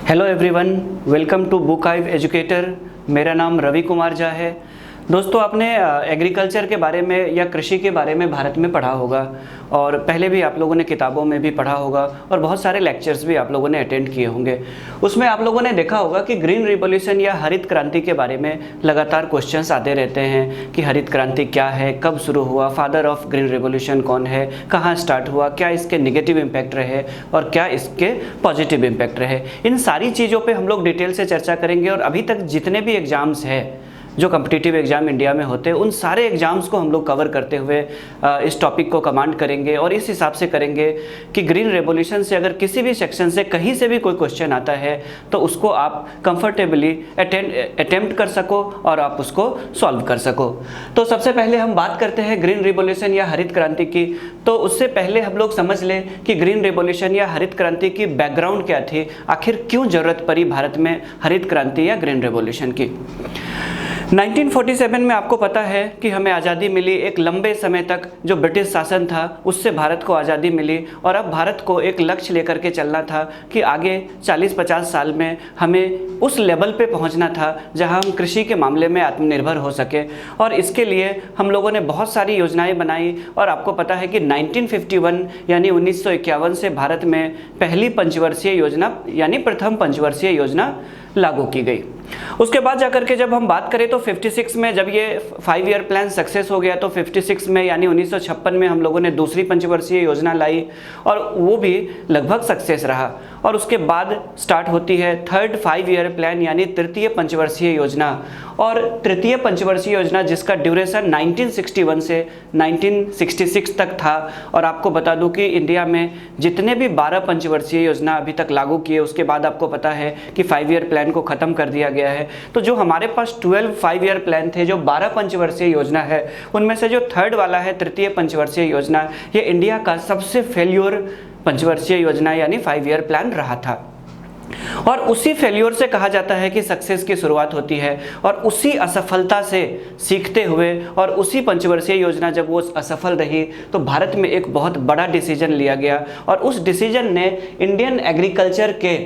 Hello everyone, welcome to book आइव educator. मेरा नाम रवि कुमार झा है। दोस्तों, आपने एग्रीकल्चर के बारे में या कृषि के बारे में भारत में पढ़ा होगा और पहले भी आप लोगों ने किताबों में भी पढ़ा होगा और बहुत सारे लेक्चर्स भी आप लोगों ने अटेंड किए होंगे। उसमें आप लोगों ने देखा होगा कि ग्रीन रिवॉल्यूशन या हरित क्रांति के बारे में लगातार क्वेश्चंस आते रहते हैं कि हरित क्रांति क्या है, कब शुरू हुआ, फादर ऑफ ग्रीन रिवॉल्यूशन कौन है, कहाँ स्टार्ट हुआ, क्या इसके नेगेटिव इम्पैक्ट रहे और क्या इसके पॉजिटिव इम्पैक्ट रहे। इन सारी चीज़ों पर हम लोग डिटेल से चर्चा करेंगे और अभी तक जितने भी एग्ज़ाम्स हैं जो कम्पिटिटिव एग्ज़ाम इंडिया में होते हैं उन सारे एग्ज़ाम्स को हम लोग कवर करते हुए इस टॉपिक को कमांड करेंगे और इस हिसाब से करेंगे कि ग्रीन रेवोल्यूशन से अगर किसी भी सेक्शन से कहीं से भी कोई क्वेश्चन आता है तो उसको आप कंफर्टेबली अटेम्प्ट कर सको और आप उसको सॉल्व कर सको। तो सबसे पहले हम बात करते हैं ग्रीन रिवोल्यूशन या हरित क्रांति की। तो उससे पहले हम लोग समझ लें कि ग्रीन रिवोल्यूशन या हरित क्रांति की बैकग्राउंड क्या थी, आखिर क्यों ज़रूरत पड़ी भारत में हरित क्रांति या ग्रीन रिवोल्यूशन की। 1947 में आपको पता है कि हमें आज़ादी मिली। एक लंबे समय तक जो ब्रिटिश शासन था उससे भारत को आज़ादी मिली और अब भारत को एक लक्ष्य लेकर के चलना था कि आगे 40-50 साल में हमें उस लेवल पे पहुंचना था जहां हम कृषि के मामले में आत्मनिर्भर हो सके। और इसके लिए हम लोगों ने बहुत सारी योजनाएं बनाई और आपको पता है कि 1951 यानी 1951 से भारत में पहली पंचवर्षीय योजना यानी प्रथम पंचवर्षीय योजना लागू की गई। उसके बाद जाकर के जब हम बात करें तो 56 में जब ये 5 ईयर प्लान सक्सेस हो गया तो 56 में यानी 1956 में हम लोगों ने दूसरी पंचवर्षीय योजना लाई और वो भी लगभग सक्सेस रहा। और उसके बाद स्टार्ट होती है थर्ड 5 ईयर प्लान यानी तृतीय पंचवर्षीय योजना। और तृतीय पंचवर्षीय योजना जिसका ड्यूरेशन 1961 से 1966 तक था। और आपको बता दूं कि इंडिया में जितने भी 12 पंचवर्षीय योजना अभी तक लागू किए उसके बाद आपको पता है कि 5 ईयर प्लान को ख़त्म कर दिया गया है। तो जो हमारे पास 12 5 ईयर प्लान थे, जो 12 पंचवर्षीय योजना है, उनमें से जो थर्ड वाला है तृतीय पंचवर्षीय योजना, ये इंडिया का सबसे फेल्योर पंचवर्षीय योजना यानी 5 ईयर प्लान रहा था। और उसी फेल्योर से कहा जाता है कि सक्सेस की शुरुआत होती है। और उसी असफलता से सीखते हुए और उसी पंचवर्षीय योजना जब वो असफल रही तो भारत में एक बहुत बड़ा डिसीजन लिया गया और उस डिसीजन ने इंडियन एग्रीकल्चर के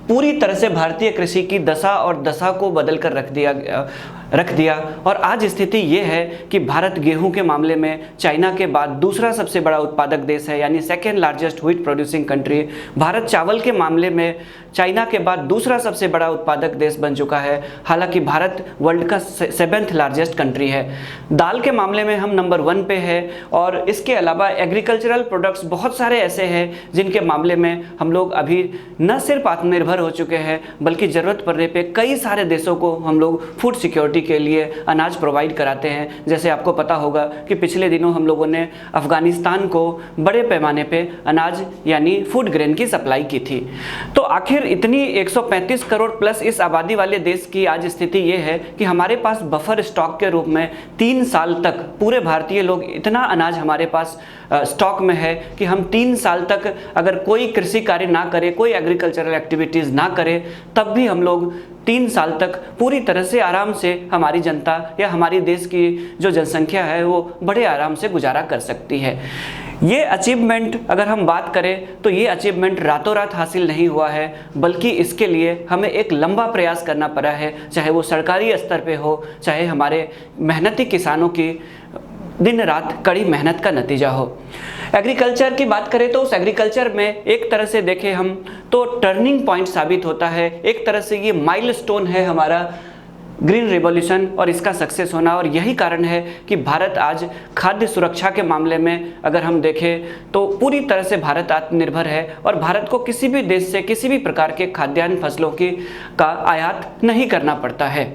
पूरी तरह से भारतीय कृषि की दशा और दशा को बदल कर रख दिया। और आज स्थिति ये है कि भारत गेहूं के मामले में चाइना के बाद दूसरा सबसे बड़ा उत्पादक देश है यानी second largest wheat producing country. Bharat चावल के मामले में चाइना के बाद दूसरा सबसे बड़ा उत्पादक देश बन चुका है, हालांकि भारत वर्ल्ड का 7th लार्जेस्ट कंट्री है। दाल के मामले में हम नंबर 1 पे है। और इसके अलावा एग्रीकल्चरल प्रोडक्ट्स बहुत सारे ऐसे हैं जिनके मामले में हम लोग अभी न सिर्फ आत्मनिर्भर हो चुके हैं बल्कि ज़रूरत पड़ने पे कई सारे देशों को हम लोग फूड सिक्योरिटी के लिए अनाज प्रोवाइड कराते हैं। जैसे आपको पता होगा कि पिछले दिनों हम लोगों ने अफगानिस्तान को बड़े पैमाने पे अनाज यानी फूड ग्रेन की सप्लाई की थी। तो आखिर इतनी 135 करोड़ प्लस इस आबादी वाले देश की आज स्थिति ये है कि हमारे पास बफर स्टॉक के रूप में 3 साल तक पूरे भारतीय लोग इतना अनाज हमारे पास स्टॉक में है कि हम 3 साल तक अगर कोई कृषि कार्य ना करे, कोई एग्रीकल्चरल एक्टिविटीज़ ना करे, तब भी हम लोग 3 साल तक पूरी तरह से आराम से हमारी जनता या हमारी देश की जो जनसंख्या है वो बड़े आराम से गुजारा कर सकती है। ये अचीवमेंट अगर हम बात करें तो ये अचीवमेंट रातों रात हासिल नहीं हुआ है बल्कि इसके लिए हमें एक लंबा प्रयास करना पड़ा है, चाहे वो सरकारी स्तर पे हो, चाहे हमारे मेहनती किसानों की दिन रात कड़ी मेहनत का नतीजा हो। एग्रीकल्चर की बात करें तो उस एग्रीकल्चर में एक तरह से देखें हम तो टर्निंग पॉइंट साबित होता है। एक तरह से ये माइलस्टोन है हमारा ग्रीन रिवॉल्यूशन और इसका सक्सेस होना। और यही कारण है कि भारत आज खाद्य सुरक्षा के मामले में अगर हम देखें तो पूरी तरह से भारत आत्मनिर्भर है और भारत को किसी भी देश से किसी भी प्रकार के खाद्यान्न फसलों का आयात नहीं करना पड़ता है।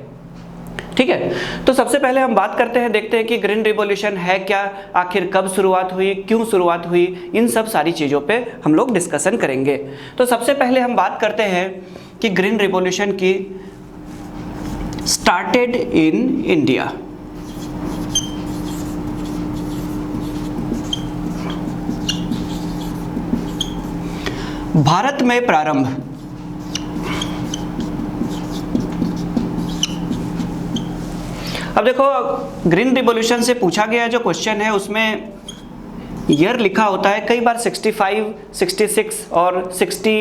ठीक है, तो सबसे पहले हम बात करते हैं, देखते हैं कि ग्रीन रिवॉल्यूशन है क्या, आखिर कब शुरुआत हुई, क्यों शुरुआत हुई, इन सब सारी चीज़ों पे हम लोग डिस्कशन करेंगे। तो सबसे पहले हम बात करते हैं कि ग्रीन रिवॉल्यूशन की स्टार्टेड इन इंडिया। भारत में प्रारंभ। अब देखो, ग्रीन रिवॉल्यूशन से पूछा गया जो क्वेश्चन है उसमें ईयर लिखा होता है, कई बार 65, 66 और 60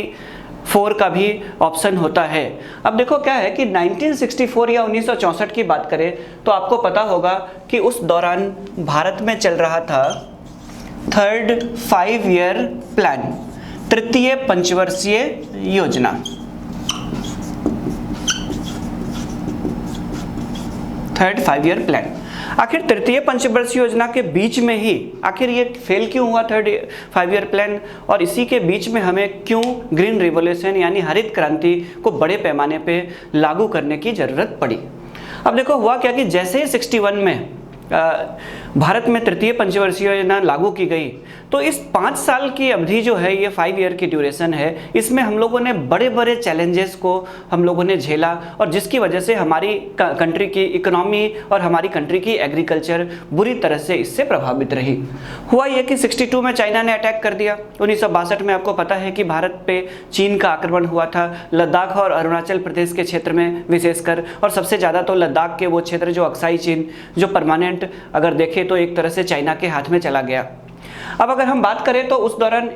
4 का भी ऑप्शन होता है। अब देखो क्या है कि 1964 या 1964 की बात करें तो आपको पता होगा कि उस दौरान भारत में चल रहा था थर्ड 5 ईयर प्लान, तृतीय पंचवर्षीय योजना। Third 5 year plan. आखिर तृतीय पंचवर्षीय योजना के बीच में ही आखिर ये फेल क्यों हुआ थर्ड 5 ईयर प्लान, और इसी के बीच में हमें क्यों ग्रीन रिवॉल्यूशन यानी हरित क्रांति को बड़े पैमाने पे लागू करने की ज़रूरत पड़ी। अब देखो हुआ क्या कि जैसे ही 61 में भारत में तृतीय पंचवर्षीय योजना लागू की गई तो इस 5 साल की अवधि जो है, ये 5 ईयर की ड्यूरेशन है, इसमें हम लोगों ने बड़े बड़े चैलेंजेस को हम लोगों ने झेला और जिसकी वजह से हमारी कंट्री की इकोनॉमी और हमारी कंट्री की एग्रीकल्चर बुरी तरह से इससे प्रभावित रही। हुआ यह कि 62 में चाइना ने अटैक कर दिया। 1962 में आपको पता है कि भारत पे चीन का आक्रमण हुआ था, लद्दाख और अरुणाचल प्रदेश के क्षेत्र में विशेषकर, और सबसे ज़्यादा तो लद्दाख के वो क्षेत्र जो अक्साई चीन जो परमानेंट अगर देखें तो एक तरह से चाइना के हाथ में चला गया। अब अगर हम बात करें तो उस दौरान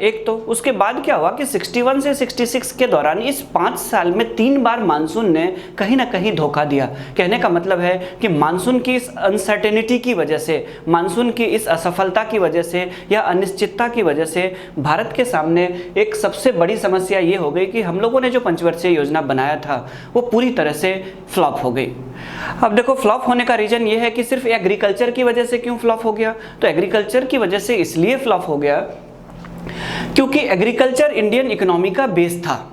उसके बाद क्या हुआ कि 61 से 66 के दौरान इस 5 साल में 3 बार मानसून ने कहीं ना कहीं धोखा दिया। कहने का मतलब है कि मानसून की इस अनसर्टेनिटी की वजह से, मानसून की इस असफलता की वजह से या अनिश्चितता की वजह से भारत के सामने एक सबसे बड़ी समस्या ये हो गई कि हम लोगों ने जो पंचवर्षीय योजना बनाया था वो पूरी तरह से फ्लॉप हो गई। अब देखो फ्लॉप होने का रीजन ये है कि सिर्फ एग्रीकल्चर की वजह से क्यों फ्लॉप हो गया, तो एग्रीकल्चर की वजह से इसलिए फ्लॉप हो गया क्योंकि एग्रीकल्चर इंडियन इकोनॉमी का बेस था।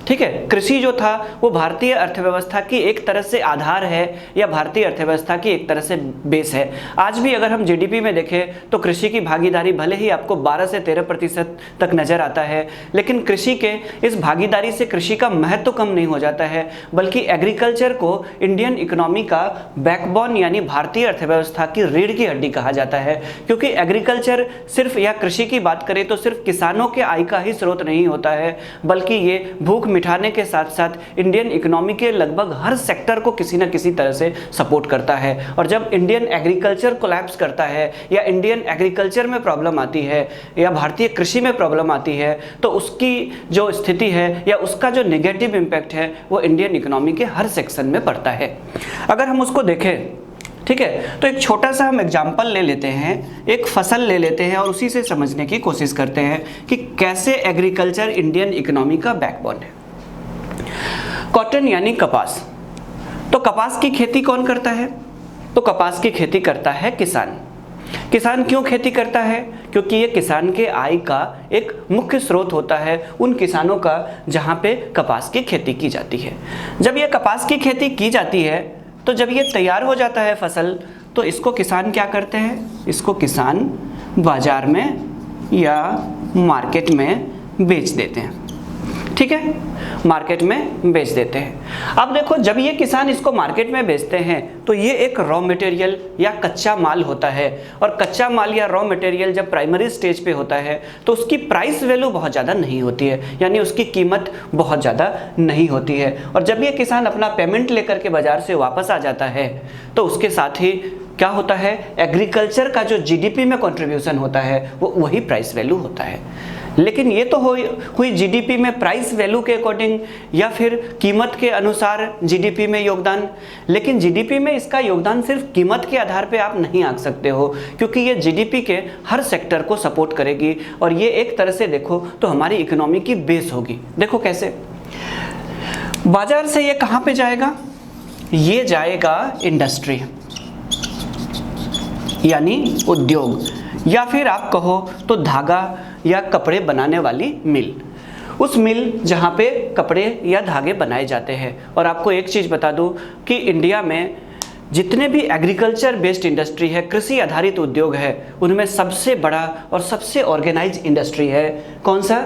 ठीक है, कृषि जो था वो भारतीय अर्थव्यवस्था की एक तरह से आधार है या भारतीय अर्थव्यवस्था की एक तरह से बेस है। आज भी अगर हम जीडीपी में देखें तो कृषि की भागीदारी भले ही आपको 12 से 13% तक नजर आता है, लेकिन कृषि के इस भागीदारी से कृषि का महत्व कम नहीं हो जाता है, बल्कि एग्रीकल्चर को इंडियन इकोनॉमी का बैकबोन यानी भारतीय अर्थव्यवस्था की रीढ़ की हड्डी कहा जाता है। क्योंकि एग्रीकल्चर सिर्फ या कृषि की बात करें तो सिर्फ किसानों के आय का ही स्रोत नहीं होता है, बल्कि ये भूख मिटाने के साथ साथ इंडियन इकोनॉमी के लगभग हर सेक्टर को किसी न किसी तरह से सपोर्ट करता है। और जब इंडियन एग्रीकल्चर कोलैप्स करता है या इंडियन एग्रीकल्चर में प्रॉब्लम आती है या भारतीय कृषि में प्रॉब्लम आती है तो उसकी जो स्थिति है या उसका जो नेगेटिव इम्पैक्ट है वो इंडियन इकोनॉमी के हर सेक्शन में पड़ता है। अगर हम उसको देखें, ठीक है, तो एक छोटा सा हम एग्जाम्पल ले लेते हैं, एक फसल ले लेते हैं और उसी से समझने की कोशिश करते हैं कि कैसे एग्रीकल्चर इंडियन इकोनॉमी का बैकबोन है। कॉटन यानी कपास। तो कपास की खेती कौन करता है? तो कपास की खेती करता है किसान। किसान क्यों खेती करता है? क्योंकि ये किसान के आय का एक मुख्य स्रोत होता है उन किसानों का जहाँ पे कपास की खेती की जाती है। जब ये कपास की खेती की जाती है तो जब ये तैयार हो जाता है फसल, तो इसको किसान क्या करते हैं? इसको किसान बाजार में या मार्केट में बेच देते हैं। ठीक है, मार्केट में बेच देते हैं। अब देखो जब ये किसान इसको मार्केट में बेचते हैं तो ये एक रॉ मटेरियल या कच्चा माल होता है, और कच्चा माल या रॉ मटेरियल जब प्राइमरी स्टेज पे होता है तो उसकी प्राइस वैल्यू बहुत ज़्यादा नहीं होती है, यानी उसकी कीमत बहुत ज़्यादा नहीं होती है। और जब ये किसान अपना पेमेंट लेकर के बाज़ार से वापस आ जाता है तो उसके साथ ही क्या होता है, एग्रीकल्चर का जो जीडीपी में कंट्रीब्यूशन होता है वो वही प्राइस वैल्यू होता है। लेकिन ये तो हुई जीडीपी में प्राइस वैल्यू के अकॉर्डिंग या फिर कीमत के अनुसार जीडीपी में योगदान, लेकिन जीडीपी में इसका योगदान सिर्फ कीमत के आधार पे आप नहीं आंक सकते हो, क्योंकि ये जीडीपी के हर सेक्टर को सपोर्ट करेगी और ये एक तरह से देखो तो हमारी इकोनॉमी की बेस होगी। देखो कैसे, बाजार से ये कहाँ पे जाएगा? ये जाएगा इंडस्ट्री यानी उद्योग, या फिर आप कहो तो धागा या कपड़े बनाने वाली मिल, उस मिल जहाँ पे कपड़े या धागे बनाए जाते हैं। और आपको एक चीज़ बता दूँ कि इंडिया में जितने भी एग्रीकल्चर बेस्ड इंडस्ट्री है, कृषि आधारित उद्योग है, उनमें सबसे बड़ा और सबसे ऑर्गेनाइज इंडस्ट्री है कौन सा?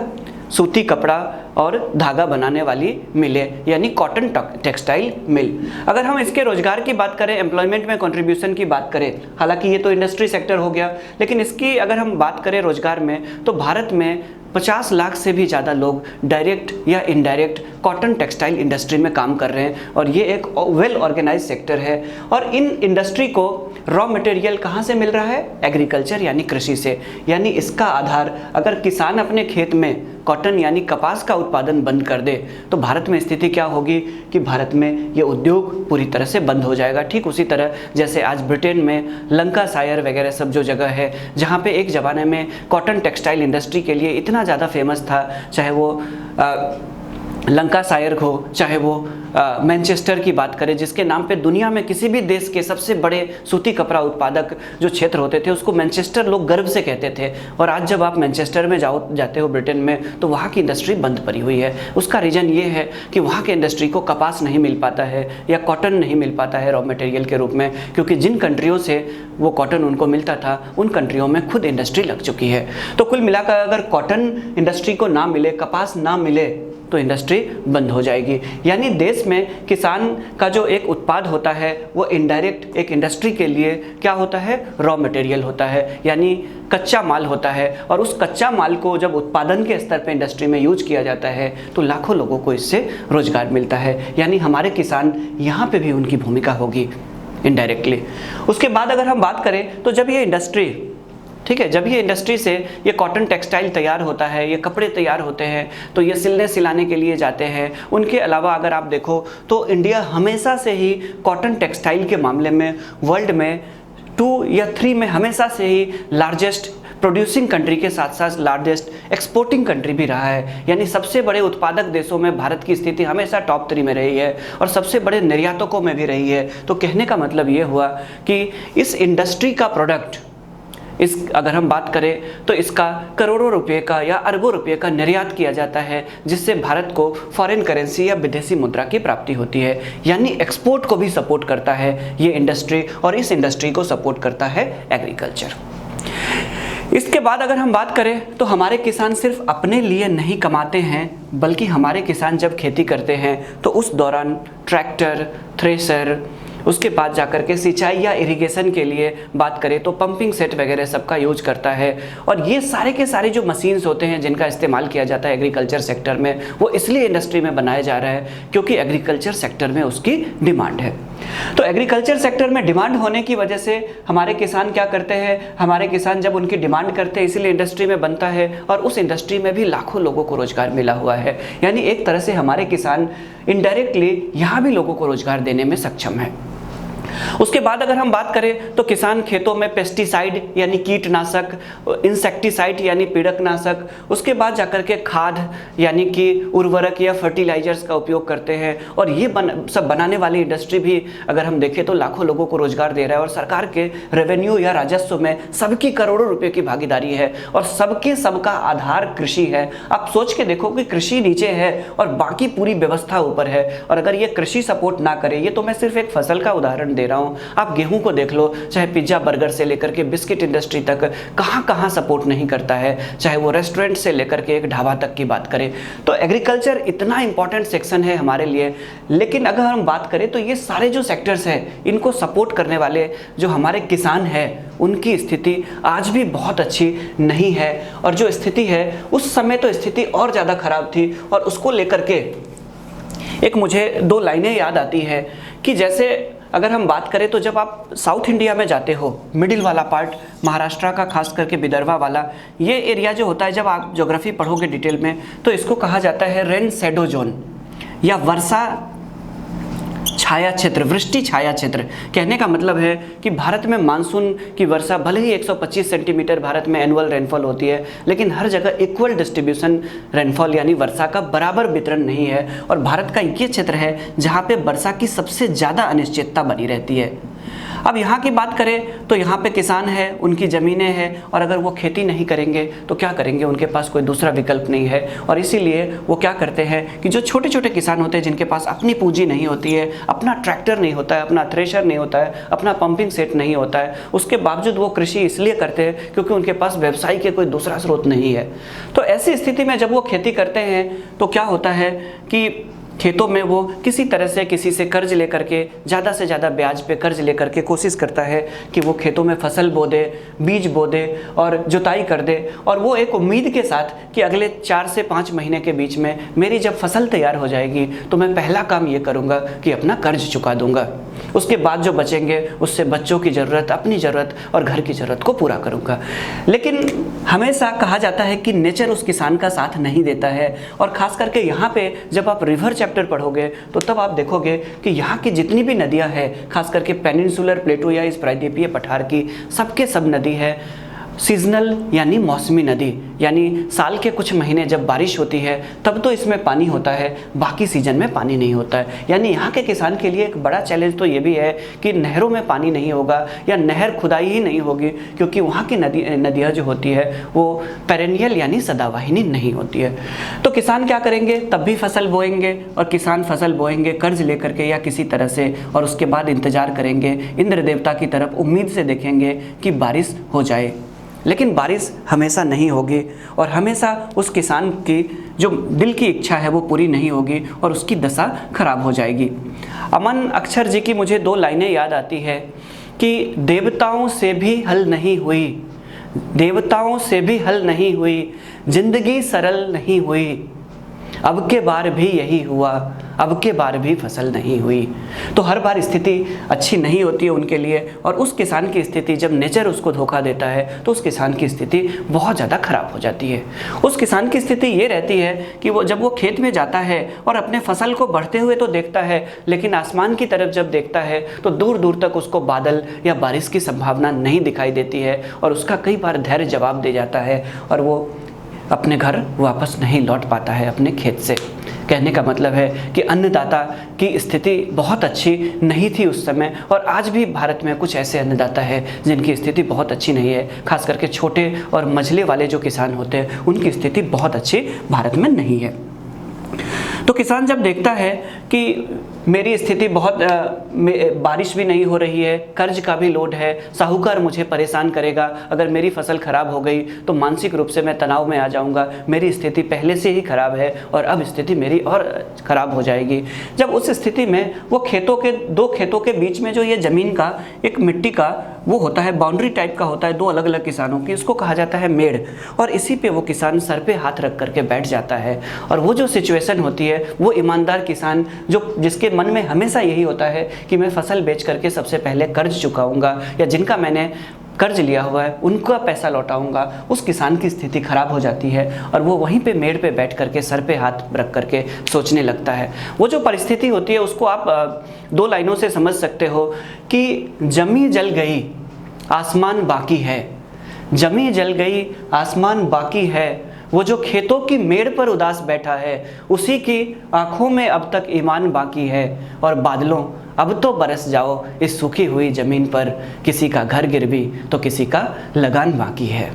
सूती कपड़ा और धागा बनाने वाली मिलें, यानी कॉटन टेक्सटाइल मिल। अगर हम इसके रोजगार की बात करें, एम्प्लॉयमेंट में कंट्रीब्यूशन की बात करें, हालांकि ये तो इंडस्ट्री सेक्टर हो गया, लेकिन इसकी अगर हम बात करें रोजगार में तो भारत में 50 लाख से भी ज़्यादा लोग डायरेक्ट या इनडायरेक्ट कॉटन टेक्सटाइल इंडस्ट्री में काम कर रहे हैं और ये एक वेल ऑर्गेनाइज सेक्टर है। और इन इंडस्ट्री को रॉ मटेरियल कहाँ से मिल रहा है? एग्रीकल्चर यानी कृषि से। यानी इसका आधार अगर किसान अपने खेत में कॉटन यानी कपास का उत्पादन बंद कर दे तो भारत में स्थिति क्या होगी कि भारत में ये उद्योग पूरी तरह से बंद हो जाएगा। ठीक उसी तरह जैसे आज ब्रिटेन में लंकाशायर वगैरह सब जो जगह है जहाँ पे एक ज़माने में कॉटन टेक्सटाइल इंडस्ट्री के लिए इतना ज़्यादा फेमस था, चाहे वो लंकाशायर हो, चाहे वो मैनचेस्टर की बात करें जिसके नाम पे दुनिया में किसी भी देश के सबसे बड़े सूती कपड़ा उत्पादक जो क्षेत्र होते थे उसको मैनचेस्टर लोग गर्व से कहते थे। और आज जब आप मैनचेस्टर में जाते हो ब्रिटेन में तो वहाँ की इंडस्ट्री बंद पड़ी हुई है। उसका रीज़न ये है कि वहाँ के इंडस्ट्री को कपास नहीं मिल पाता है या कॉटन नहीं मिल पाता है रॉ मटेरियल के रूप में, क्योंकि जिन कंट्रियों से वो कॉटन उनको मिलता था उन कंट्रियों में खुद इंडस्ट्री लग चुकी है। तो कुल मिलाकर अगर कॉटन इंडस्ट्री को ना मिले, कपास ना मिले तो इंडस्ट्री बंद हो जाएगी। यानी देश में किसान का जो एक उत्पाद होता है वो इनडायरेक्ट एक इंडस्ट्री के लिए क्या होता है? रॉ मटेरियल होता है, यानी कच्चा माल होता है। और उस कच्चा माल को जब उत्पादन के स्तर पे इंडस्ट्री में यूज किया जाता है तो लाखों लोगों को इससे रोजगार मिलता है। यानी हमारे किसान यहाँ पे भी उनकी भूमिका होगी इनडायरेक्टली। उसके बाद अगर हम बात करें तो जब ये इंडस्ट्री, ठीक है, जब ये इंडस्ट्री से ये कॉटन टेक्सटाइल तैयार होता है, ये कपड़े तैयार होते हैं तो ये सिलने सिलाने के लिए जाते हैं। उनके अलावा अगर आप देखो तो इंडिया हमेशा से ही कॉटन टेक्सटाइल के मामले में वर्ल्ड में 2 या 3 में हमेशा से ही लार्जेस्ट प्रोड्यूसिंग कंट्री के साथ साथ लार्जेस्ट एक्सपोर्टिंग कंट्री भी रहा है। यानी सबसे बड़े उत्पादक देशों में भारत की स्थिति हमेशा टॉप 3 में रही है और सबसे बड़े निर्यातकों में भी रही है। तो कहने का मतलब ये हुआ कि इस इंडस्ट्री का प्रोडक्ट, इस अगर हम बात करें तो इसका करोड़ों रुपए का या अरबों रुपए का निर्यात किया जाता है जिससे भारत को फॉरेन करेंसी या विदेशी मुद्रा की प्राप्ति होती है। यानी एक्सपोर्ट को भी सपोर्ट करता है ये इंडस्ट्री और इस इंडस्ट्री को सपोर्ट करता है एग्रीकल्चर। इसके बाद अगर हम बात करें तो हमारे किसान सिर्फ अपने लिए नहीं कमाते हैं बल्कि हमारे किसान जब खेती करते हैं तो उस दौरान ट्रैक्टर, थ्रेशर, उसके बाद जाकर के सिंचाई या इरिगेशन के लिए बात करें तो पंपिंग सेट वगैरह सबका यूज करता है। और ये सारे के सारे जो मशीन्स होते हैं जिनका इस्तेमाल किया जाता है एग्रीकल्चर सेक्टर में वो इसलिए इंडस्ट्री में बनाया जा रहा है क्योंकि एग्रीकल्चर सेक्टर में उसकी डिमांड है। तो एग्रीकल्चर सेक्टर में डिमांड होने की वजह से हमारे किसान क्या करते हैं? हमारे किसान जब उनकी डिमांड करते हैं इसीलिए इंडस्ट्री में बनता है और उस इंडस्ट्री में भी लाखों लोगों को रोजगार मिला हुआ है। यानी एक तरह से हमारे किसान इनडायरेक्टली यहाँ भी लोगों को रोजगार देने में सक्षम है। उसके बाद अगर हम बात करें तो किसान खेतों में पेस्टिसाइड यानी कीटनाशक, इंसेक्टिसाइड यानी पीड़कनाशक, उसके बाद जाकर के खाद यानी कि उर्वरक या फर्टिलाइजर्स का उपयोग करते हैं। और ये सब बनाने वाली इंडस्ट्री भी अगर हम देखें तो लाखों लोगों को रोजगार दे रहा है और सरकार के रेवेन्यू या राजस्व में सबकी करोड़ों रुपए की भागीदारी है और सबका आधार कृषि है। आप सोच के देखो कि कृषि नीचे है और बाकी पूरी व्यवस्था ऊपर है। और अगर ये कृषि सपोर्ट ना करे, ये तो मैं सिर्फ एक फसल का उदाहरण दे रहा हूं, आप गेहूं को देख लो, चाहे पिज्जा बर्गर से लेकर के बिस्किट इंडस्ट्री तक कहां सपोर्ट नहीं करता है, चाहे वो रेस्टोरेंट से लेकर के एक ढाबा तक की बात करें। तो एग्रीकल्चर इतना इंपॉर्टेंट सेक्शन है हमारे लिए। लेकिन अगर हम बात करें तो ये सारे जो सेक्टर्स हैं इनको सपोर्ट करने वाले जो हमारे किसान हैं उनकी स्थिति आज भी बहुत अच्छी नहीं है। और जो स्थिति है उस समय तो स्थिति और ज़्यादा खराब थी। और उसको लेकर के एक मुझे 2 लाइनें याद आती है कि जैसे अगर हम बात करें तो जब आप साउथ इंडिया में जाते हो, मिडिल वाला पार्ट महाराष्ट्र का, खास करके विदर्भा वाला ये एरिया जो होता है, जब आप ज्योग्राफी पढ़ोगे डिटेल में तो इसको कहा जाता है रेन शैडो जोन या वर्षा छाया क्षेत्र, वृष्टि छाया क्षेत्र। कहने का मतलब है कि भारत में मानसून की वर्षा भले ही 125 सेंटीमीटर भारत में एनुअल रेनफॉल होती है लेकिन हर जगह इक्वल डिस्ट्रीब्यूशन रेनफॉल यानी वर्षा का बराबर वितरण नहीं है। और भारत का ये क्षेत्र है जहाँ पे वर्षा की सबसे ज़्यादा अनिश्चितता बनी रहती है। अब यहाँ की बात करें तो यहाँ पे किसान है, उनकी ज़मीनें हैं और अगर वो खेती नहीं करेंगे तो क्या करेंगे? उनके पास कोई दूसरा विकल्प नहीं है। और इसीलिए वो क्या करते हैं कि जो छोटे छोटे किसान होते हैं जिनके पास अपनी पूंजी नहीं होती है, अपना ट्रैक्टर नहीं होता है, अपना थ्रेशर नहीं होता है, अपना पंपिंग सेट नहीं होता है, उसके बावजूद वो कृषि इसलिए करते हैं क्योंकि उनके पास व्यवसाय के कोई दूसरा स्रोत नहीं है। तो ऐसी स्थिति में जब वो खेती करते हैं तो क्या होता है कि खेतों में वो किसी तरह से किसी से कर्ज लेकर के ज़्यादा से ज़्यादा ब्याज पे कर्ज लेकर के कोशिश करता है कि वो खेतों में फसल बो दे, बीज बो दे और जुताई कर दे, और वो एक उम्मीद के साथ कि अगले 4 से 5 महीने के बीच में मेरी जब फसल तैयार हो जाएगी तो मैं पहला काम ये करूँगा कि अपना कर्ज चुका दूँगा। उसके बाद जो बचेंगे उससे बच्चों की ज़रूरत, अपनी ज़रूरत और घर की ज़रूरत को पूरा करूँगा। लेकिन हमेशा कहा जाता है कि नेचर उस किसान का साथ नहीं देता है, और ख़ास करके यहाँ पे जब आप रिवर चैप्टर पढ़ोगे तो तब आप देखोगे कि यहाँ की जितनी भी नदियाँ हैं, खास करके पेनिनसुलर प्लेटो या इस प्रायद्वीपीय पठार की सबके सब नदी है सीजनल यानी मौसमी नदी, यानी साल के कुछ महीने जब बारिश होती है तब तो इसमें पानी होता है, बाकी सीजन में पानी नहीं होता है। यानी यहाँ के किसान के लिए एक बड़ा चैलेंज तो ये भी है कि नहरों में पानी नहीं होगा या नहर खुदाई ही नहीं होगी, क्योंकि वहाँ की नदियाँ जो होती है वो पेरेनियल यानी सदावाहिनी नहीं होती है। तो किसान क्या करेंगे, तब भी फसल बोएंगे, और किसान फसल बोएंगे कर्ज लेकर के या किसी तरह से, और उसके बाद इंतजार करेंगे, इंद्र देवता की तरफ उम्मीद से देखेंगे कि बारिश हो जाए। लेकिन बारिश हमेशा नहीं होगी, और हमेशा उस किसान की जो दिल की इच्छा है वो पूरी नहीं होगी और उसकी दशा खराब हो जाएगी। अमन अक्षर जी की मुझे 2 लाइनें याद आती है कि देवताओं से भी हल नहीं हुई, देवताओं से भी हल नहीं हुई, जिंदगी सरल नहीं हुई, अब के बार भी यही हुआ, अब के बार भी फसल नहीं हुई। तो हर बार स्थिति अच्छी नहीं होती है उनके लिए, और उस किसान की स्थिति जब नेचर उसको धोखा देता है तो उस किसान की स्थिति बहुत ज़्यादा खराब हो जाती है। उस किसान की स्थिति ये रहती है कि वो जब वो खेत में जाता है और अपने फसल को बढ़ते हुए तो देखता है, लेकिन आसमान की तरफ जब देखता है तो दूर दूर तक उसको बादल या बारिश की संभावना नहीं दिखाई देती है, और उसका कई बार धैर्य जवाब दे जाता है और वो अपने घर वापस नहीं लौट पाता है अपने खेत से। कहने का मतलब है कि अन्नदाता की स्थिति बहुत अच्छी नहीं थी उस समय, और आज भी भारत में कुछ ऐसे अन्नदाता हैं जिनकी स्थिति बहुत अच्छी नहीं है। खास करके छोटे और मझले वाले जो किसान होते हैं उनकी स्थिति बहुत अच्छी भारत में नहीं है। तो किसान जब देखता है कि मेरी स्थिति बहुत बारिश भी नहीं हो रही है, कर्ज का भी लोड है, साहूकार मुझे परेशान करेगा, अगर मेरी फसल खराब हो गई तो मानसिक रूप से मैं तनाव में आ जाऊंगा, मेरी स्थिति पहले से ही खराब है और अब स्थिति मेरी और खराब हो जाएगी। जब उस स्थिति में वो दो खेतों के बीच में जो ये ज़मीन का एक मिट्टी का वो होता है, बाउंड्री टाइप का होता है 2 अलग अलग किसानों की, उसको कहा जाता है मेड़, और इसी पे वो किसान सर पे हाथ रख करके बैठ जाता है। और वो जो सिचुएशन होती है, वो ईमानदार किसान जिसके मन में हमेशा यही होता है कि मैं फसल बेच करके सबसे पहले कर्ज चुकाऊंगा, या जिनका मैंने कर्ज लिया हुआ है उनका पैसा लौटाऊंगा, उस किसान की स्थिति खराब हो जाती है और वो वहीं पे मेड़ पे बैठ करके सर पे हाथ रख करके सोचने लगता है। वो जो परिस्थिति होती है उसको आप 2 लाइनों से समझ सकते हो कि जमी जल गई आसमान बाकी है, जमी जल गई आसमान बाकी है, वो जो खेतों की मेड़ पर उदास बैठा है उसी की आंखों में अब तक ईमान बाकी है, और बादलों अब तो बरस जाओ इस सूखी हुई ज़मीन पर, किसी का घर गिरवी तो किसी का लगान बाकी है।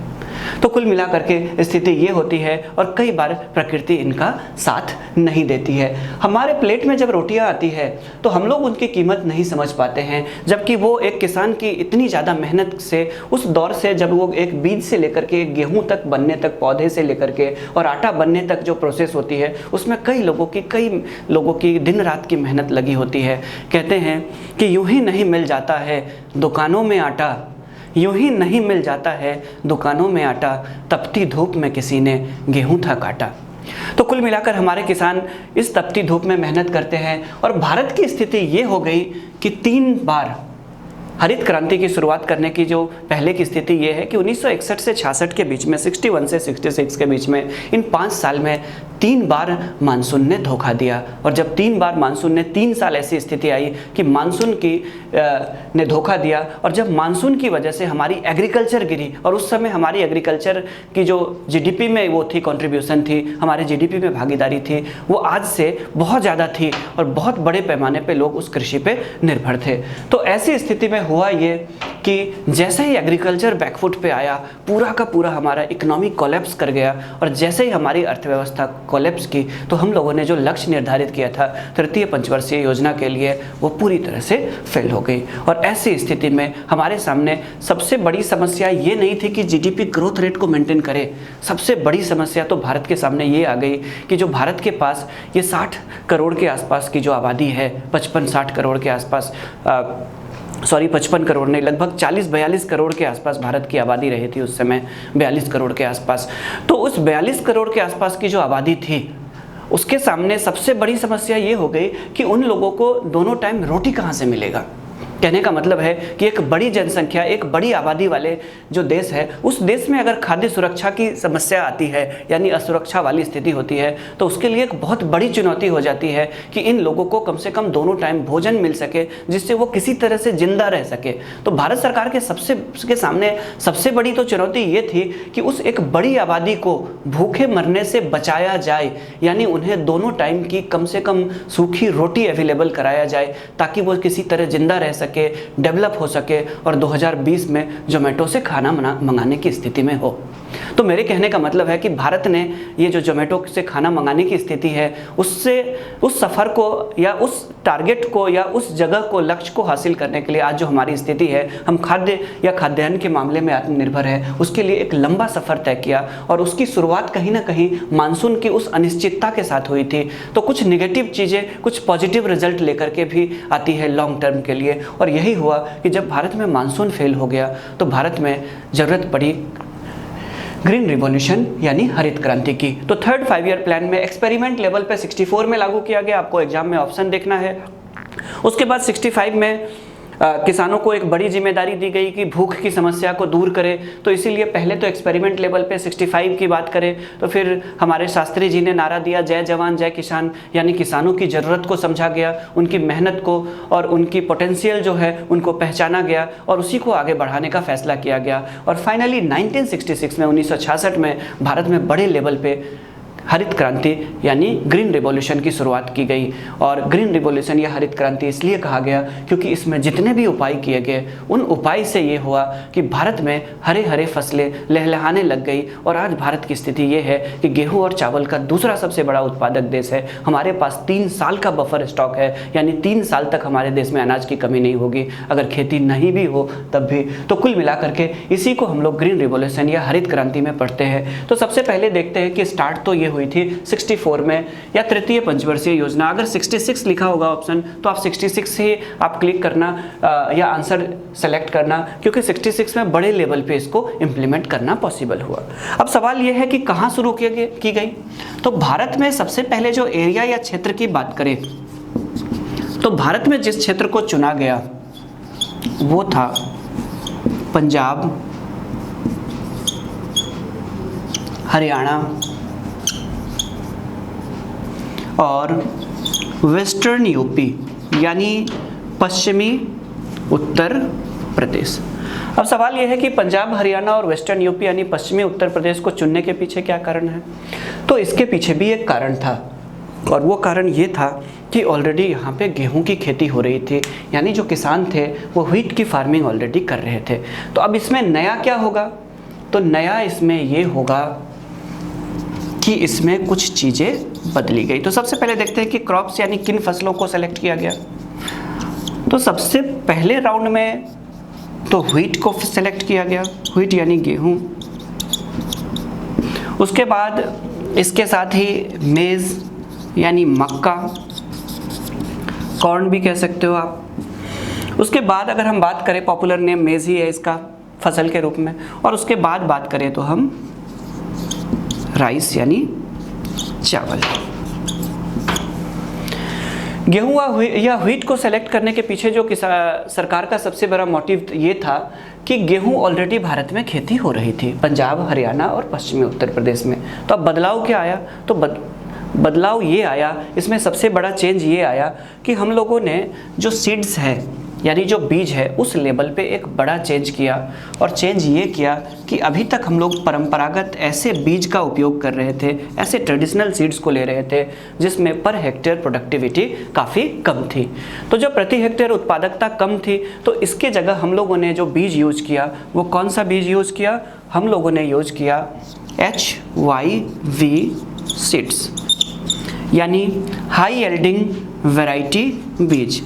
तो कुल मिलाकर के स्थिति ये होती है, और कई बार प्रकृति इनका साथ नहीं देती है। हमारे प्लेट में जब रोटियां आती है तो हम लोग उनकी कीमत नहीं समझ पाते हैं, जबकि वो एक किसान की इतनी ज़्यादा मेहनत से, उस दौर से जब वो एक बीज से लेकर के गेहूं तक बनने तक, पौधे से लेकर के और आटा बनने तक जो प्रोसेस होती है, उसमें कई लोगों की दिन रात की मेहनत लगी होती है। कहते हैं कि यूं ही नहीं मिल जाता है दुकानों में आटा, यूं ही नहीं मिल जाता है दुकानों में आटा, तपती धूप में किसी ने गेहूं था काटा। तो कुल मिलाकर हमारे किसान इस तपती धूप में मेहनत करते हैं, और भारत की स्थिति ये हो गई कि 3 बार हरित क्रांति की शुरुआत करने की जो पहले की स्थिति ये है कि 1961 से 66 के बीच में, 61 से 66 के बीच में, इन 5 साल में 3 बार मानसून ने धोखा दिया। और जब 3 बार मानसून ने, 3 साल ऐसी स्थिति आई कि मानसून ने धोखा दिया, और जब मानसून की वजह से हमारी एग्रीकल्चर गिरी, और उस समय हमारी एग्रीकल्चर की जो जीडीपी में वो थी, कंट्रीब्यूशन थी, हमारे जीडीपी में भागीदारी थी, वो आज से बहुत ज़्यादा थी, और बहुत बड़े पैमाने पे लोग उस कृषि पे निर्भर थे। तो ऐसी स्थिति में हुआ ये कि जैसे ही एग्रीकल्चर बैकफुट पे आया, पूरा का पूरा हमारा इकोनॉमी कोलैप्स कर गया, और जैसे ही हमारी अर्थव्यवस्था कोलैप्स की तो हम लोगों ने जो लक्ष्य निर्धारित किया था तृतीय पंचवर्षीय योजना के लिए, वो पूरी तरह से फेल हो गई। और ऐसी स्थिति में हमारे सामने सबसे बड़ी समस्या ये नहीं थी कि जीडीपी ग्रोथ रेट को मेंटेन करे, सबसे बड़ी समस्या तो भारत के सामने ये आ गई कि जो भारत के पास ये 60 करोड़ के आसपास की जो आबादी है, 55-60 करोड़ के आसपास 55 करोड़ नहीं, लगभग 40-42 करोड़ के आसपास भारत की आबादी रही थी उस समय, 42 करोड़ के आसपास। तो उस 42 करोड़ के आसपास की जो आबादी थी, उसके सामने सबसे बड़ी समस्या ये हो गई कि उन लोगों को दोनों टाइम रोटी कहाँ से मिलेगा। कहने का मतलब है कि एक बड़ी जनसंख्या, एक बड़ी आबादी वाले जो देश है, उस देश में अगर खाद्य सुरक्षा की समस्या आती है, यानी असुरक्षा वाली स्थिति होती है, तो उसके लिए एक बहुत बड़ी चुनौती हो जाती है कि इन लोगों को कम से कम दोनों टाइम भोजन मिल सके, जिससे वो किसी तरह से जिंदा रह सके। तो भारत सरकार के सामने सबसे बड़ी तो चुनौती ये थी कि उस एक बड़ी आबादी को भूखे मरने से बचाया जाए, यानी उन्हें दोनों टाइम की कम से कम सूखी रोटी अवेलेबल कराया जाए, ताकि वो किसी तरह जिंदा रह सके, डेवलप हो सके और 2020 में जोमेटो से खाना मंगाने की स्थिति में हो। तो मेरे कहने का मतलब है कि भारत ने ये जो जोमेटो से खाना मंगाने की स्थिति है, उससे उस सफ़र को या उस टारगेट को या उस जगह को, लक्ष्य को हासिल करने के लिए आज जो हमारी स्थिति है, हम खाद्य या खाद्यान्न के मामले में आत्मनिर्भर है, उसके लिए एक लंबा सफ़र तय किया। और उसकी शुरुआत कहीं ना कहीं मानसून की उस अनिश्चितता के साथ हुई थी। तो कुछ निगेटिव चीज़ें, कुछ पॉजिटिव रिजल्ट लेकर के भी आती है लॉन्ग टर्म के लिए। और यही हुआ कि जब भारत में मानसून फेल हो गया तो भारत में ज़रूरत पड़ी ग्रीन रिवॉल्यूशन यानी हरित क्रांति की। तो थर्ड 5 ईयर प्लान में एक्सपेरिमेंट लेवल पे 64 में लागू किया गया, आपको एग्जाम में ऑप्शन देखना है। उसके बाद 65 में किसानों को एक बड़ी जिम्मेदारी दी गई कि भूख की समस्या को दूर करें। तो इसीलिए पहले तो एक्सपेरिमेंट लेवल पे 65 की बात करें तो फिर हमारे शास्त्री जी ने नारा दिया, जय जवान जय किसान, यानी किसानों की ज़रूरत को समझा गया, उनकी मेहनत को और उनकी पोटेंशियल जो है उनको पहचाना गया और उसी को आगे बढ़ाने का फैसला किया गया। और फाइनली 1966 में 1966 में भारत में बड़े लेवल पे हरित क्रांति यानी ग्रीन रिवॉल्यूशन की शुरुआत की गई। और ग्रीन रिवॉल्यूशन या हरित क्रांति इसलिए कहा गया क्योंकि इसमें जितने भी उपाय किए गए, उन उपाय से ये हुआ कि भारत में हरे हरे फसलें लहलहाने लग गई। और आज भारत की स्थिति ये है कि गेहूं और चावल का दूसरा सबसे बड़ा उत्पादक देश है। हमारे पास 3 साल का बफर स्टॉक है, यानी 3 साल तक हमारे देश में अनाज की कमी नहीं होगी, अगर खेती नहीं भी हो तब भी। तो कुल मिलाकर के इसी को हम लोग ग्रीन रिवॉल्यूशन या हरित क्रांति में पढ़ते हैं। तो सबसे पहले देखते हैं कि स्टार्ट तो ये हुई थी 64 में या तृतीय पंचवर्षीय योजना। अगर 66 लिखा होगा ऑप्शन तो आप 66 से आप क्लिक करना या आंसर सेलेक्ट करना, क्योंकि 66 में बड़े लेवल पे इसको इंप्लीमेंट करना पॉसिबल हुआ। अब सवाल यह है कि कहाँ शुरू की गई। तो भारत में सबसे पहले जो एरिया या क्षेत्र की बात करें तो भारत में जिस क्षेत्र को चुना गया वो था पंजाब, हरियाणा और वेस्टर्न यूपी यानी पश्चिमी उत्तर प्रदेश। अब सवाल यह है कि पंजाब, हरियाणा और वेस्टर्न यूपी यानी पश्चिमी उत्तर प्रदेश को चुनने के पीछे क्या कारण है। तो इसके पीछे भी एक कारण था और वो कारण ये था कि ऑलरेडी यहाँ पे गेहूं की खेती हो रही थी, यानी जो किसान थे वो व्हीट की फार्मिंग ऑलरेडी कर रहे थे। तो अब इसमें नया क्या होगा, तो नया इसमें ये होगा कि इसमें कुछ चीज़ें बदली गई। तो सबसे पहले देखते हैं कि क्रॉप्स यानी किन फसलों को सेलेक्ट किया गया। तो सबसे पहले राउंड में तो व्हीट को सेलेक्ट किया गया, व्हीट यानी गेहूं। उसके बाद इसके साथ ही मेज़ यानी मक्का, कॉर्न भी कह सकते हो आप। उसके बाद अगर हम बात करें, पॉपुलर नेम मेज़ ही है इसका फसल के रूप में। और उसके बाद बात करें तो हम राइस यानी चावल। गेहूं या व्हीट को सेलेक्ट करने के पीछे जो सरकार का सबसे बड़ा मोटिव ये था कि गेहूं ऑलरेडी भारत में खेती हो रही थी, पंजाब, हरियाणा और पश्चिमी उत्तर प्रदेश में। तो अब बदलाव क्या आया, तो बदलाव ये आया, इसमें सबसे बड़ा चेंज ये आया कि हम लोगों ने जो सीड्स है यानी जो बीज है उस लेवल पे एक बड़ा चेंज किया। और चेंज ये किया कि अभी तक हम लोग परंपरागत ऐसे बीज का उपयोग कर रहे थे, ऐसे ट्रेडिशनल सीड्स को ले रहे थे जिसमें पर हेक्टेयर प्रोडक्टिविटी काफ़ी कम थी। तो जब प्रति हेक्टेयर उत्पादकता कम थी तो इसके जगह हम लोगों ने जो बीज यूज किया वो कौन सा बीज यूज किया? हम लोगों ने यूज किया HYV सीड्स, यानी हाई यील्डिंग वैरायटी बीज।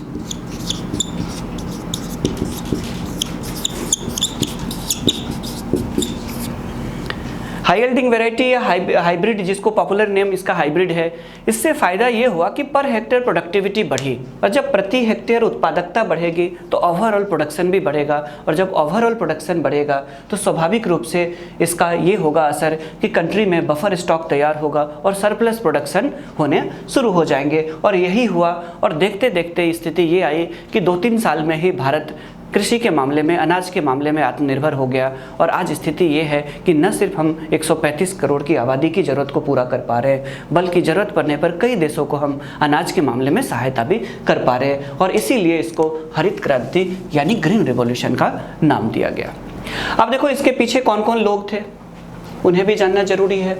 हाई यील्डिंग वैरायटी या हाइब्रिड, जिसको पॉपुलर नेम इसका हाइब्रिड है, इससे फ़ायदा ये हुआ कि पर हेक्टेयर प्रोडक्टिविटी बढ़ी, और जब प्रति हेक्टेयर उत्पादकता बढ़ेगी तो ओवरऑल प्रोडक्शन भी बढ़ेगा, और जब ओवरऑल प्रोडक्शन बढ़ेगा तो स्वाभाविक रूप से इसका ये होगा असर कि कंट्री में बफर स्टॉक तैयार होगा और सरप्लस प्रोडक्शन होने शुरू हो जाएंगे। और यही हुआ, और देखते देखते स्थिति ये आई कि 2-3 साल में ही भारत कृषि के मामले में, अनाज के मामले में आत्मनिर्भर हो गया। और आज स्थिति ये है कि न सिर्फ हम 135 करोड़ की आबादी की ज़रूरत को पूरा कर पा रहे हैं, बल्कि ज़रूरत पड़ने पर कई देशों को हम अनाज के मामले में सहायता भी कर पा रहे हैं। और इसीलिए इसको हरित क्रांति यानी ग्रीन रिवॉल्यूशन का नाम दिया गया। अब देखो इसके पीछे कौन कौन लोग थे, उन्हें भी जानना जरूरी है।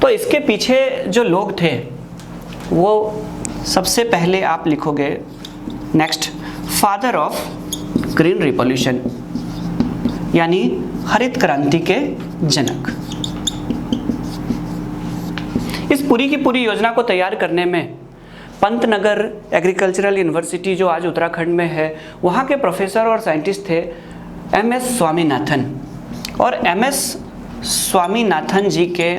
तो इसके पीछे जो लोग थे वो सबसे पहले आप लिखोगे next, father of green revolution, यानी हरित क्रांति के जनक। इस पूरी की पूरी योजना को तैयार करने में पंतनगर एग्रीकल्चरल यूनिवर्सिटी जो आज उत्तराखंड में है, वहाँ के प्रोफेसर और साइंटिस्ट थे MS स्वामीनाथन। और MS स्वामीनाथन जी के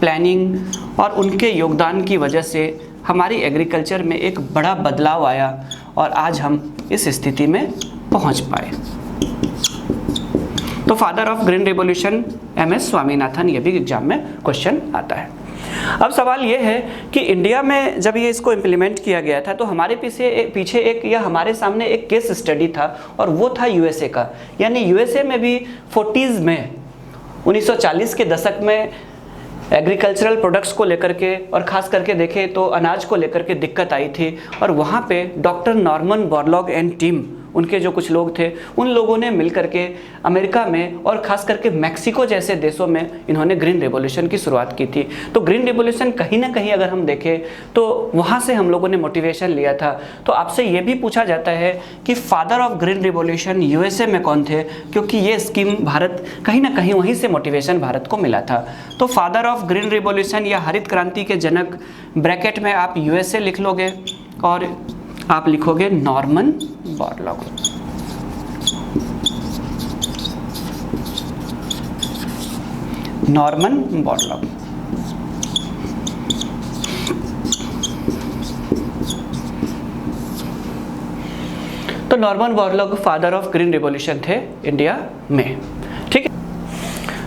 प्लानिंग और उनके योगदान की वजह से हमारी एग्रीकल्चर में एक बड़ा बदलाव आया और आज हम इस स्थिति में पहुंच पाए। तो father of green revolution MS Swaminathan, ये भी एग्जाम में क्वेश्चन आता है। अब सवाल ये है कि इंडिया में जब ये इसको इम्प्लीमेंट किया गया था तो हमारे पीछे एक या हमारे सामने एक केस स्टडी था, और वो था USA का। यानी USA में भी 40s में 1940 के दशक में एग्रीकल्चरल प्रोडक्ट्स को लेकर के, और ख़ास करके देखें तो अनाज को लेकर के दिक्कत आई थी। और वहाँ पे doctor Norman Borlaug and team, उनके जो कुछ लोग थे, उन लोगों ने मिल करके अमेरिका में और ख़ास करके मैक्सिको जैसे देशों में इन्होंने ग्रीन रिवॉल्यूशन की शुरुआत की थी। तो ग्रीन रिवॉल्यूशन कहीं ना कहीं अगर हम देखें तो वहाँ से हम लोगों ने मोटिवेशन लिया था। तो आपसे ये भी पूछा जाता है कि father of green revolution USA में कौन थे, क्योंकि ये स्कीम भारत कहीं ना कहीं वहीं से मोटिवेशन भारत को मिला था। तो फादर ऑफ ग्रीन रिवॉल्यूशन या हरित क्रांति के जनक, ब्रैकेट में आप USA लिख लोगे और आप लिखोगे नॉर्मन बोरलॉग। Norman Borlaug. तो Norman Borlaug father of green revolution थे इंडिया में। ठीक है,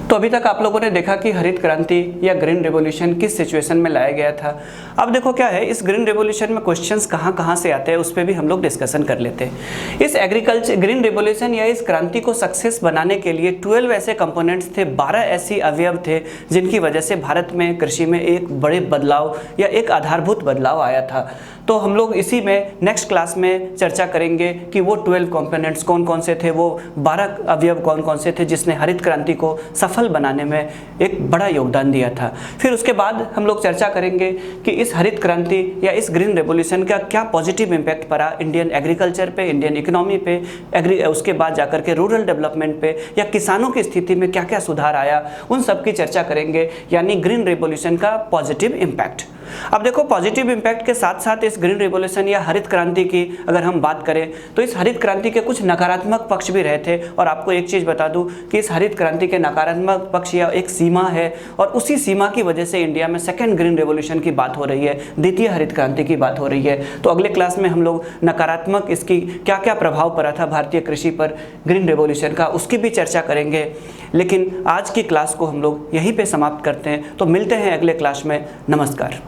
तो अभी तक आप लोगों ने देखा कि हरित क्रांति या ग्रीन रिवॉल्यूशन किस सिचुएशन में लाया गया था। अब देखो क्या है, इस ग्रीन रिवॉल्यूशन में क्वेश्चंस कहाँ से आते हैं उस पर भी हम लोग डिस्कशन कर लेते हैं। इस ग्रीन रिवॉल्यूशन या इस क्रांति को सक्सेस बनाने के लिए 12 ऐसे कंपोनेंट्स थे, 12 ऐसी अवयव थे जिनकी वजह से भारत में कृषि में एक बड़े बदलाव या एक आधारभूत बदलाव आया था। तो हम लोग इसी में नेक्स्ट क्लास में चर्चा करेंगे कि वो 12 कंपोनेंट्स कौन कौन से थे, वो 12 अवयव कौन कौन से थे जिसने हरित क्रांति को सफल बनाने में एक बड़ा योगदान दिया था। फिर उसके बाद हम लोग चर्चा करेंगे कि इस हरित क्रांति या इस ग्रीन रेवोल्यूशन का क्या पॉजिटिव इम्पैक्ट पड़ा इंडियन एग्रीकल्चर पे, इंडियन इकोनॉमी पे, उसके बाद जाकर के रूरल डेवलपमेंट पे या किसानों की स्थिति में क्या क्या सुधार आया, उन सब की चर्चा करेंगे, यानी ग्रीन रेवोल्यूशन का पॉजिटिव इम्पैक्ट। अब देखो, पॉजिटिव इम्पैक्ट के साथ साथ इस ग्रीन रेवोल्यूशन या हरित क्रांति की अगर हम बात करें तो इस हरित क्रांति के कुछ नकारात्मक पक्ष भी रहे थे। और आपको एक चीज़ बता दूं कि इस हरित क्रांति के नकारात्मक पक्ष या एक सीमा है, और उसी सीमा की वजह से इंडिया में सेकेंड ग्रीन रेवोल्यूशन की बात हो रही है, द्वितीय हरित क्रांति की बात हो रही है। तो अगले क्लास में हम लोग नकारात्मक इसकी क्या क्या प्रभाव पड़ा था भारतीय कृषि पर ग्रीन रेवोल्यूशन का, उसकी भी चर्चा करेंगे। लेकिन आज की क्लास को हम लोग यहीं पे समाप्त करते हैं। तो मिलते हैं अगले क्लास में। नमस्कार।